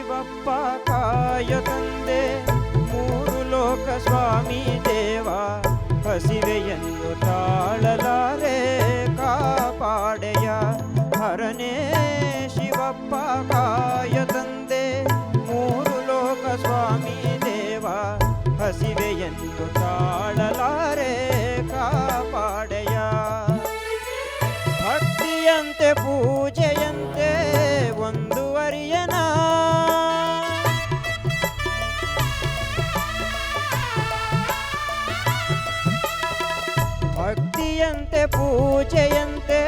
ಶಿವಪ್ಪ ಕಾಯ ತಂದೆ ಮೂರು ಲೋಕ ಸ್ವಾಮಿ ದೇವ ಹಸಿವೆಯನ್ನು ತಾಳಲಾರೆ ಕಾಪಾಡೆಯ ಹರನೇ ಶಿವಪ್ಪ ಕಾಯ ತಂದೆ ಮೂರು ಲೋಕ ಸ್ವಾಮಿ ದೇವ ಹಸಿವೆಯನ್ನು ತಾಳಲಾರೆ ಕಾಪಾಡೆಯ ಭಕ್ತಿಯಂತೆ ಪೂಜೆಯಂತೆ ಒಂದುವರಿಯನ ಭಕ್ತಿಯಂತೆ ಪೂಜೆಯಂತೆ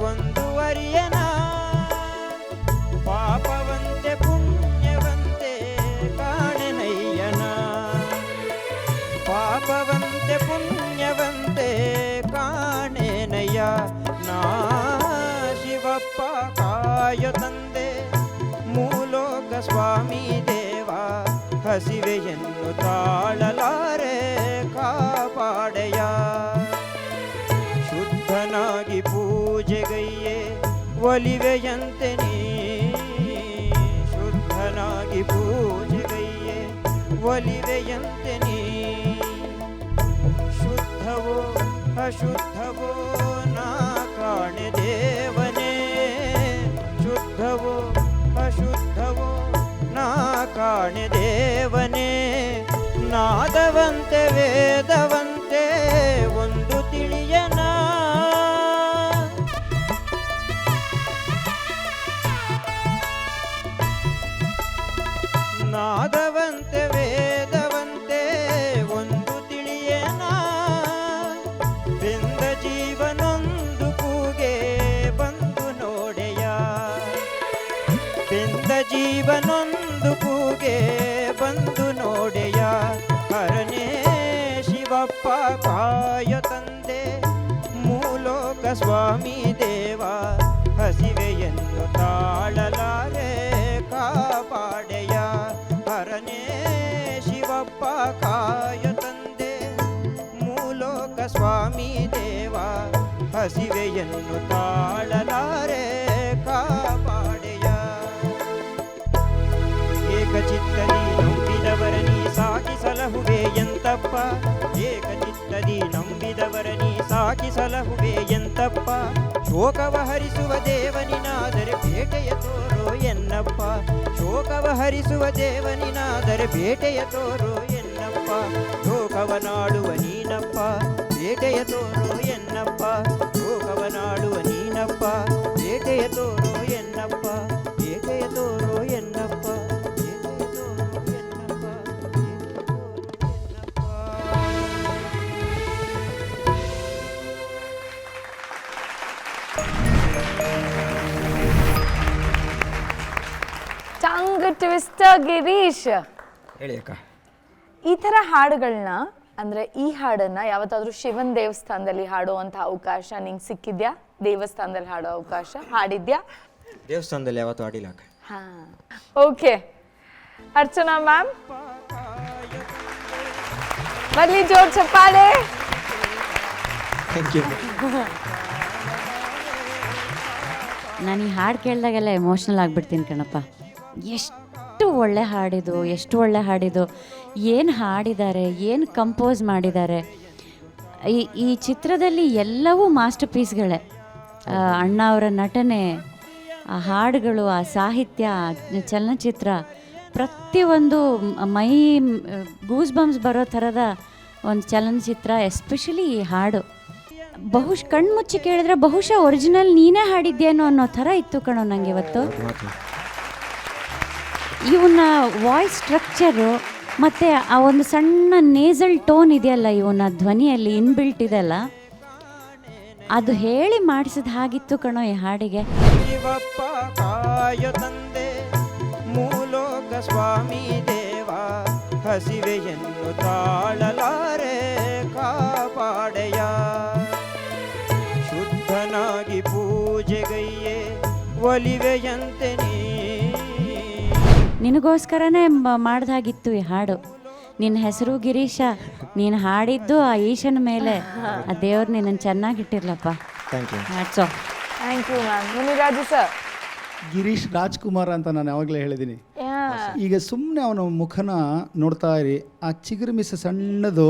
ಒಂದುವರಿಯನ ಪಾಪವಂತೆ ಪುಣ್ಯವಂತೆ ಕಾಣೆನಯ್ಯನ ಪಾಪವಂತೆ ಪುಣ್ಯವಂತೆ ಕಾಣೆನಯ್ಯ ನಾ ಶಿವಪ್ಪ ಕಾಯ ತಂದೆ ಮೂಲೋಕ ಸ್ವಾಮಿ ದೇವ ಹಸಿವೆಯನ್ನು ತಾಳಲಾರೆ ಕಾಪಾಡೆಯ ಶುದ್ಧನಾಗಿ ಪೂಜೆಗೈಯೇ ಒಲಿವೆಯಂತೆ ನೀ ಶುದ್ಧನಾಗಿ ಪೂಜೆಗೈಯೇ ಒಲಿವೆಯಂತೆ ನೀ ಶುದ್ಧವೋ ಅಶುದ್ಧವೋ ನಾ ಕಾಣೆ ದೇವನೇ ಶುದ್ಧವೋ ಅಶುದ್ಧವೋ ನಾ ಕಾಣೆ ದೇವನೇ ನಾದವಂತೆ ವೇದವಂತೆ ಒಂದು ತಿಳಿಯನ ನಾದವಂತೆ ವೇದವಂತೆ ಒಂದು ತಿಳಿಯನ ಬೆಂದ ಜೀವನೊಂದು ಕೂಗೆ ಬಂದು ನೋಡೆಯ ಬೆಂದ ಜೀವನೊಂದು ಕೂಗೆ ಬಂದು ನೋಡೆಯ ಹರನೇ ಶಿವಪ್ಪ ಕಾಯ ತಂದೆ ಮೂಲೋಕ ಸ್ವಾಮಿ ದೇವ ಹಸಿವೆಯನ್ನು ತಾಳಲಾರೆ ಕಾಪಾಡೆಯ ಹರನೇ ಶಿವಪ್ಪ ಕಾಯ ತಂದೆ ಮೂಲೋಕ ಸ್ವಾಮಿ ದೇವ ಹಸಿವೆಯನ್ನು ತಾಳಲಾರೆ ಕಾಪಾಡೆಯ ಏಕಚಿತ್ತದಿ ನಂಬಿದವರ ನೀ ಸಾಕಿ ಸಲಹುವೆ ಎಂತಪ್ಪ ಏಕಚಿತ್ತದಿ ನಂಬಿದವರ ನೀ ಸಾಕಿ ಸಲಹುವೆ ಎಂತಪ್ಪ ಶೋಕವ ಹರಿಸುವ ದೇವನಿನಾದರೆ ಬೇಟೆಯ ತೋರೋ ಎನ್ನಪ್ಪ ಶೋಕವ ಹರಿಸುವ ದೇವನಿನಾದರೆ ಬೇಟೆಯ ತೋರೋ ಎನ್ನಪ್ಪ ಶೋಕವನಾಡುವ ನೀನಪ್ಪ ಬೇಟೆಯ ತೋರೋ ಎನ್ನಪ್ಪ ಶೋಕವನಾಡುವ ನೀನಪ್ಪ ಬೇಟೆಯ ತೋರೋ ಎನ್ನಪ್ಪ ಬೇಟೆಯ ತೋರೋ ಎನ್ನಪ್ಪ ಟಂಗ್ ಟ್ವಿಸ್ಟರ್ ಗಿರೀಶ್, ಹೇಳಿ ಅಕ್ಕ. ಈ ಥರ ಹಾಡುಗಳನ್ನ ಅಂದರೆ ಈ ಹಾಡನ್ನ ಯಾವತ್ತಾದ್ರೂ ಶಿವನ್ ದೇವಸ್ಥಾನದಲ್ಲಿ ಹಾಡುವಂಥ ಅವಕಾಶ ನಿಂಗೆ ಸಿಕ್ಕಿದ್ಯಾ? ದೇವಸ್ಥಾನದಲ್ಲಿ ಹಾಡೋ ಅವಕಾಶ ಹಾಡಿದ್ಯಾ? ದೇವಸ್ಥಾನದಲ್ಲಿ ಯಾವತ್ತೂ ಆಡಿಲ್ಲ ಅಕ್ಕ. ಹಾಂ, ಓಕೆ. ಅರ್ಚನಾ ಮ್ಯಾಮ್ ಬರ್ಲಿ ಜೋರ್ ಚಪ್ಪಾಳೆ. Thank you. ನಾನು ಈ ಹಾಡು ಕೇಳಿದಾಗೆಲ್ಲ ಎಮೋಷ್ನಲ್ ಆಗಿಬಿಡ್ತೀನಿ ಕಣಪ್ಪ. ಎಷ್ಟು ಒಳ್ಳೆ ಹಾಡಿದು, ಎಷ್ಟು ಒಳ್ಳೆ ಹಾಡಿದು, ಏನು ಹಾಡಿದ್ದಾರೆ, ಏನು ಕಂಪೋಸ್ ಮಾಡಿದ್ದಾರೆ. ಈ ಚಿತ್ರದಲ್ಲಿ ಎಲ್ಲವೂ ಮಾಸ್ಟರ್ ಪೀಸ್ಗಳೇ. ಅಣ್ಣ ಅವರ ನಟನೆ, ಆ ಹಾಡುಗಳು, ಆ ಸಾಹಿತ್ಯ, ಚಲನಚಿತ್ರ, ಪ್ರತಿಯೊಂದು ಮೈ ಗೂಸ್ ಬಂಪ್ಸ್ ಬರೋ ಥರದ ಒಂದು ಚಲನಚಿತ್ರ. ಎಸ್ಪೆಷಲಿ ಈ ಹಾಡು ಕಣ್ಮುಚ್ಚಿ ಕೇಳಿದ್ರೆ ಬಹುಶಃ ಒರಿಜಿನಲ್ ನೀನೇ ಹಾಡಿದ್ಯೇನೋ ಅನ್ನೋ ಥರ ಇತ್ತು ಕಣೋ ನನಗೆ ಇವತ್ತು. ಇವನ್ನ ವಾಯ್ಸ್ ಸ್ಟ್ರಕ್ಚರು ಮತ್ತು ಆ ಒಂದು ಸಣ್ಣ ನೇಸಲ್ ಟೋನ್ ಇದೆಯಲ್ಲ ಇವನ ಧ್ವನಿಯಲ್ಲಿ ಇನ್ಬಿಲ್ಟ್ ಇದೆಲ್ಲ, ಅದು ಹೇಳಿ ಮಾಡಿಸಿದ ಹಾಗಿತ್ತು ಕಣೋ ಈ ಹಾಡಿಗೆ. ಶಿವಪ್ಪ ಕಾಯ ತಂದೆ ಮೂಲೋಕ ಸ್ವಾಮಿ ದೇವ ಹಸಿವೆಯನ್ನು ತಾಳಲಾರೆ ಕಾಪಾಡೆಯ ಶುದ್ಧನಾಗಿ ಪೂಜೆಗೈಯೇ ಒಲಿವೆಯಂತೆ ನೀ. ನಿನಗೋಸ್ಕರನೇ ಮಾಡ್ದಾಗಿತ್ತು ಈ ಹಾಡು. ನಿನ್ನ ಹೆಸರು ಗಿರೀಶ, ನೀನು ಹಾಡಿದ್ದು ಆ ಈಶನ ಮೇಲೆ. ಆ ದೇವ್ರು ನಿನ್ನನ್ನು ಚೆನ್ನಾಗಿಟ್ಟಿರ್ಲಪ್ಪ. Thank you. Hats off. Thank you ma'am. Muniraju sir. Girish Rajkumar ಅಂತ ನಾನು ಯಾವಾಗಲೇ ಹೇಳಿದ್ದೀನಿ. ಈಗ ಸುಮ್ಮನೆ ಅವನ ಮುಖನ ನೋಡ್ತಾ ಇರಿ, ಆ ಚಿಗುರು ಮೀಸೆ ಸಣ್ಣದು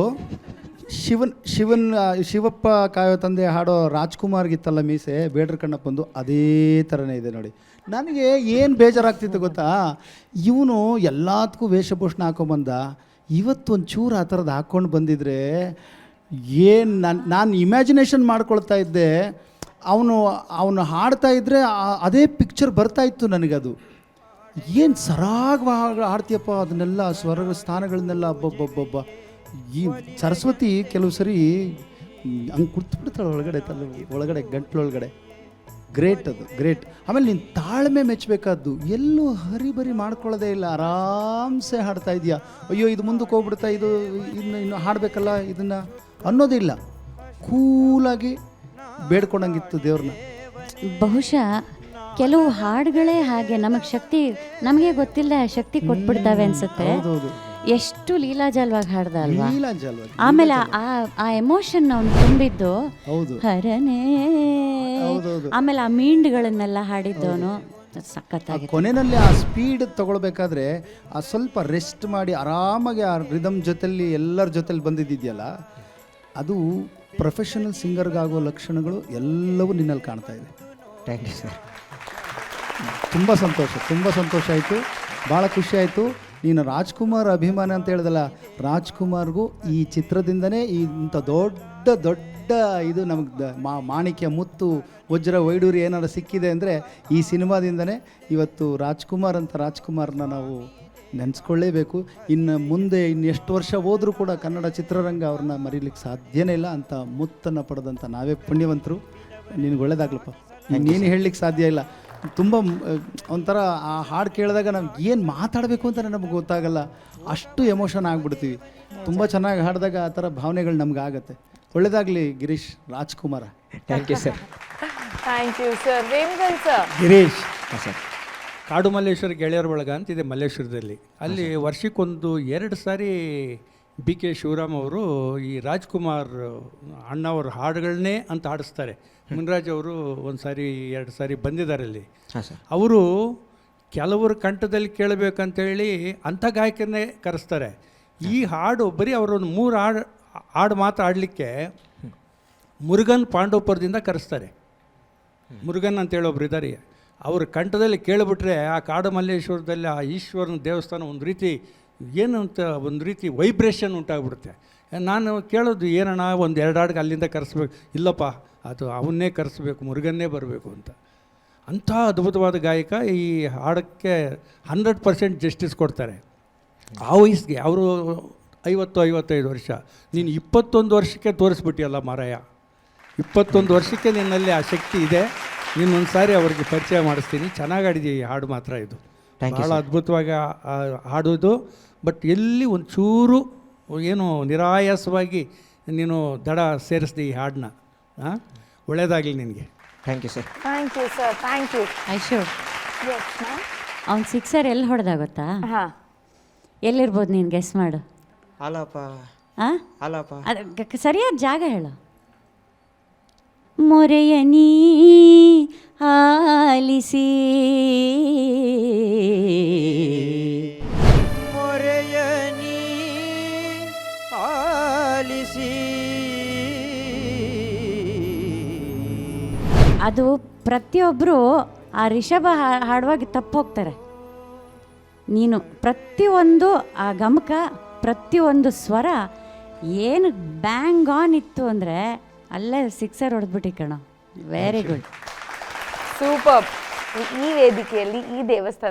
ಶಿವಪ್ಪ ಕಾಯೋ ತಂದೆ ಹಾಡೋ ರಾಜ್ಕುಮಾರ್ಗಿತ್ತಲ್ಲ ಮೀಸೆ ಬೇಡ್ರ ಕಣ್ಣಪ್ಪಂದು, ಅದೇ ಥರನೇ ಇದೆ ನೋಡಿ. ನನಗೆ ಏನು ಬೇಜಾರಾಗ್ತಿತ್ತು ಗೊತ್ತಾ, ಇವನು ಎಲ್ಲದಕ್ಕೂ ವೇಷಭೂಷಣ ಹಾಕೊಂಬಂದ, ಇವತ್ತು ಒಂಚೂರು ಆ ಥರದ್ದು ಹಾಕ್ಕೊಂಡು ಬಂದಿದ್ರೆ ಏನು ನಾನು ಇಮ್ಯಾಜಿನೇಷನ್ ಮಾಡ್ಕೊಳ್ತಾ ಇದ್ದೆ. ಅವನು ಹಾಡ್ತಾ ಇದ್ದರೆ ಅದೇ ಪಿಕ್ಚರ್ ಬರ್ತಾಯಿತ್ತು ನನಗದು. ಏನು ಸರಾಗವಾಗಿ ಹಾಡ್ತೀಯಪ್ಪ ಅದನ್ನೆಲ್ಲ ಸ್ವರ ಸ್ಥಾನಗಳನ್ನೆಲ್ಲ. ಅಬ್ಬಬ್ಬಬ್ಬಬ್ಬ, ಈ ಸರಸ್ವತಿ ಕೆಲವು ಸರಿ ಹಂಗೆ ಕುರ್ತು ಒಳಗಡೆ ಒಳಗಡೆ ಗಂಟ್ಲೊಳಗಡೆ. ಗ್ರೇಟ್, ಅದು ಗ್ರೇಟ್. ಆಮೇಲೆ ನೀನು ತಾಳ್ಮೆ ಮೆಚ್ಚಬೇಕಾದ್ದು, ಎಲ್ಲೂ ಹರಿಬರಿ ಮಾಡ್ಕೊಳ್ಳೋದೇ ಇಲ್ಲ, ಆರಾಮ್ಸೆ ಹಾಡ್ತಾ ಇದೆಯಾ. ಅಯ್ಯೋ ಇದು ಮುಂದಕ್ಕೆ ಹೋಗ್ಬಿಡ್ತಾ, ಇನ್ನು ಹಾಡಬೇಕಲ್ಲ ಇದನ್ನು ಅನ್ನೋದಿಲ್ಲ. ಕೂಲಾಗಿ ಬೇಡ್ಕೊಂಡಂಗಿತ್ತು ದೇವ್ರನ್ನ. ಬಹುಶಃ ಕೆಲವು ಹಾಡುಗಳೇ ಹಾಗೆ ನಮಗೆ ಗೊತ್ತಿಲ್ಲ ಶಕ್ತಿ ಕೊಟ್ಬಿಡ್ತಾವೆ ಅನ್ಸುತ್ತೆ. ಹೌದೌದು, ಎಷ್ಟು ಲೀಲಾಜಾಲವಾಗಿ ಹಾಡ್ದ ಅಲ್ವಾ. ಲೀಲಾಜಾಲವಾಗಿ. ಆಮೇಲೆ ಆ ಎಮೋಷನ್ ಅವನು ತುಂಬಿದ್ದು ಹೌದು ಹರನೇ. ಹೌದೌದು. ಆಮೇಲೆ ಆ ಮೀಂಡ್ಗಳನ್ನೆಲ್ಲ ಹಾಡಿದ್ದವನು ಸಖತ್ತಾಗಿ. ಕೊನೆಯಲ್ಲಿ ಆ ಸ್ಪೀಡ್ ತಗೊಳ್ಬೇಕಾದ್ರೆ ಆ ಸ್ವಲ್ಪ ರೆಸ್ಟ್ ಮಾಡಿ ಆರಾಮಾಗಿ ಆ ರಿದಮ್ ಜೊತೆಲಿ ಎಲ್ಲರ ಜೊತೆಲಿ ಬಂದಿದ್ದಿದೆಯಲ್ಲ, ಅದು ಪ್ರೊಫೆಷನಲ್ ಸಿಂಗರ್ಗಾಗೋ ಲಕ್ಷಣಗಳು ಎಲ್ಲವೂ ನಿನ್ನಲ್ಲಿ ಕಾಣ್ತಾ ಇದೆ. Thank you sir. ತುಂಬ ಸಂತೋಷ ಆಯಿತು, ಭಾಳ ಖುಷಿ ಆಯಿತು. ನೀನು ರಾಜ್ಕುಮಾರ್ ಅಭಿಮಾನ ಅಂತ ಹೇಳ್ದಲ್ಲ, ರಾಜ್ಕುಮಾರ್ಗೂ ಈ ಚಿತ್ರದಿಂದನೇ ಇಂಥ ದೊಡ್ಡ ಇದು ನಮಗೆ ಮಾಣಿಕ್ಯ ಮುತ್ತು ವಜ್ರ ವೈಡೂರಿ ಏನಾರು ಸಿಕ್ಕಿದೆ ಅಂದರೆ ಈ ಸಿನಿಮಾದಿಂದನೇ. ಇವತ್ತು ರಾಜ್ಕುಮಾರ್ನ ನಾವು ನೆನೆಸ್ಕೊಳ್ಳೇಬೇಕು. ಇನ್ನು ಮುಂದೆ ಎಷ್ಟು ವರ್ಷ ಹೋದರೂ ಕೂಡ ಕನ್ನಡ ಚಿತ್ರರಂಗ ಅವ್ರನ್ನ ಮರೀಲಿಕ್ಕೆ ಸಾಧ್ಯನೇ ಇಲ್ಲ. ಅಂತ ಮುತ್ತನ್ನು ಪಡೆದಂಥ ನಾವೇ ಪುಣ್ಯವಂತರು. ನಿನಗೆ ಒಳ್ಳೇದಾಗ್ಲಪ್ಪ. ನೀನು ಹೇಳಲಿಕ್ಕೆ ಸಾಧ್ಯ ಇಲ್ಲ. ತುಂಬ ಒಂಥರ ಆ ಹಾಡು ಕೇಳಿದಾಗ ನಮ್ಗೆ ಏನು ಮಾತಾಡಬೇಕು ಅಂತ ನಮಗೆ ಗೊತ್ತಾಗಲ್ಲ, ಅಷ್ಟು ಎಮೋಷನ್ ಆಗಿಬಿಡ್ತೀವಿ. ತುಂಬ ಚೆನ್ನಾಗಿ ಹಾಡಿದಾಗ ಆ ಥರ ಭಾವನೆಗಳು ನಮ್ಗೆ ಆಗುತ್ತೆ. ಒಳ್ಳೇದಾಗಲಿ Girish Rajkumar. Thank you sir. Thank you sir. Vemagal sir. Girish sir, Kadu Malleshwara ಗೆಳೆಯರ ಬಳಗ ಅಂತಿದೆ ಮಲ್ಲೇಶ್ವರದಲ್ಲಿ. ಅಲ್ಲಿ ವರ್ಷಕ್ಕೊಂದು 2 ಸಾರಿ ಬಿ ಕೆ ಶಿವರಾಮ್ ಅವರು ಈ ರಾಜ್ಕುಮಾರ್ ಅಣ್ಣವ್ರ ಹಾಡುಗಳನ್ನೇ ಅಂತ ಹಾಡಿಸ್ತಾರೆ. ಮುನ್ರಾಜ್ ಅವರು 1 ಸಾರಿ 2 ಸಾರಿ ಬಂದಿದ್ದಾರೆ ಅಲ್ಲಿ. ಹಾಂ ಸರ್. ಅವರು ಕೆಲವರು ಕಂಠದಲ್ಲಿ ಕೇಳಬೇಕಂತೇಳಿ ಅಂಥ ಗಾಯಕರನ್ನೇ ಕರೆಸ್ತಾರೆ. ಈ ಹಾಡು ಬರೀ ಅವರೊಂದು 3 ಹಾಡು ಮಾತ್ರ ಆಡಲಿಕ್ಕೆ ಮುರುಗನ್ ಪಾಂಡವಪುರದಿಂದ ಕರೆಸ್ತಾರೆ. ಮುರುಗನ್ ಅಂತೇಳಿ ಒಬ್ರು ಇದ್ದಾರೆ. ಅವ್ರ ಕಂಠದಲ್ಲಿ ಕೇಳಿಬಿಟ್ರೆ ಆ ಕಾಡು ಮಲ್ಲೇಶ್ವರದಲ್ಲಿ ಆ ಈಶ್ವರನ ದೇವಸ್ಥಾನ ಒಂದು ರೀತಿ ವೈಬ್ರೇಷನ್ ಉಂಟಾಗ್ಬಿಡುತ್ತೆ. ನಾನು ಕೇಳೋದು ಏನಣ್ಣ 1-2 ಹಾಡಿಗೆ ಅಲ್ಲಿಂದ ಕರೆಸ್ಬೇಕು. ಇಲ್ಲಪ್ಪ, ಅದು ಅವನ್ನೇ ಕರೆಸ್ಬೇಕು, ಮುರುಗನ್ನೇ ಬರಬೇಕು ಅಂತ. ಅಂಥ ಅದ್ಭುತವಾದ ಗಾಯಕ. ಈ ಹಾಡಕ್ಕೆ 100% ಜಸ್ಟಿಸ್ ಕೊಡ್ತಾರೆ. ಆ ವಯಸ್ಸಿಗೆ ಅವರು 50-55 ವರ್ಷ. ನೀನು 21 ವರ್ಷಕ್ಕೆ ತೋರಿಸ್ಬಿಟ್ಟಿಯಲ್ಲ ಮಾರಾಯ. 21 ವರ್ಷಕ್ಕೆ ನಿನ್ನಲ್ಲಿ ಆ ಶಕ್ತಿ ಇದೆ. ನೀನೊಂದು ಸಾರಿ ಅವ್ರಿಗೆ ಪರಿಚಯ ಮಾಡಿಸ್ತೀನಿ. ಚೆನ್ನಾಗಿ ಆಡಿದೀಯ ಈ ಹಾಡು ಮಾತ್ರ. ಇದು ಭಾಳ ಅದ್ಭುತವಾಗಿ ಹಾಡೋದು. ಬಟ್ ಎಲ್ಲಿ ಒಂಚೂರು ಏನು ನಿರಾಯಾಸವಾಗಿ ನೀನು ದಡ ಸೇರಿಸ್ದೆ ಈ ಹಾಡನ್ನ. ಒಳ್ಳೆಯದಾಗಲಿ ನಿನಗೆ. Thank you sir. Thank you sir. Thank you. Aishu, yes ma'am. ಅವ್ನು 6 ಎಲ್ಲಿ ಹೊಡೆದ ಗೊತ್ತಾ? ಹಾಂ, ಎಲ್ಲಿರ್ಬೋದು ನೀನು ಗೆಸ್ ಮಾಡು. ಅಲ್ಲಪ್ಪ. ಅದು ಸರಿಯಾದ ಜಾಗ ಹೇಳು. ಮೊರೆಯ ನೀ ಆಲಿಸಿ, ಮೊರೆಯ ನೀ ಆಲಿಸಿ. ಅದು ಪ್ರತಿಯೊಬ್ಬರು ಆ ರಿಷಭ ಹಾಡುವಾಗ ತಪ್ಪು ಹೋಗ್ತಾರೆ. ನೀನು ಪ್ರತಿಯೊಂದು ಆ ಗಮಕ, ಪ್ರತಿಯೊಂದು ಸ್ವರ ಏನು ಬ್ಯಾಂಗ್ ಆನ್ ಇತ್ತು ಅಂದರೆ ಅಲ್ಲೇ 6 ಹೊಡೆದ್ಬಿಟ್ಟು ಕಣ. Very good, super. ಈ ವೇದಿಕೆಯಲ್ಲಿ ಈ ದೇವಸ್ಥಾನ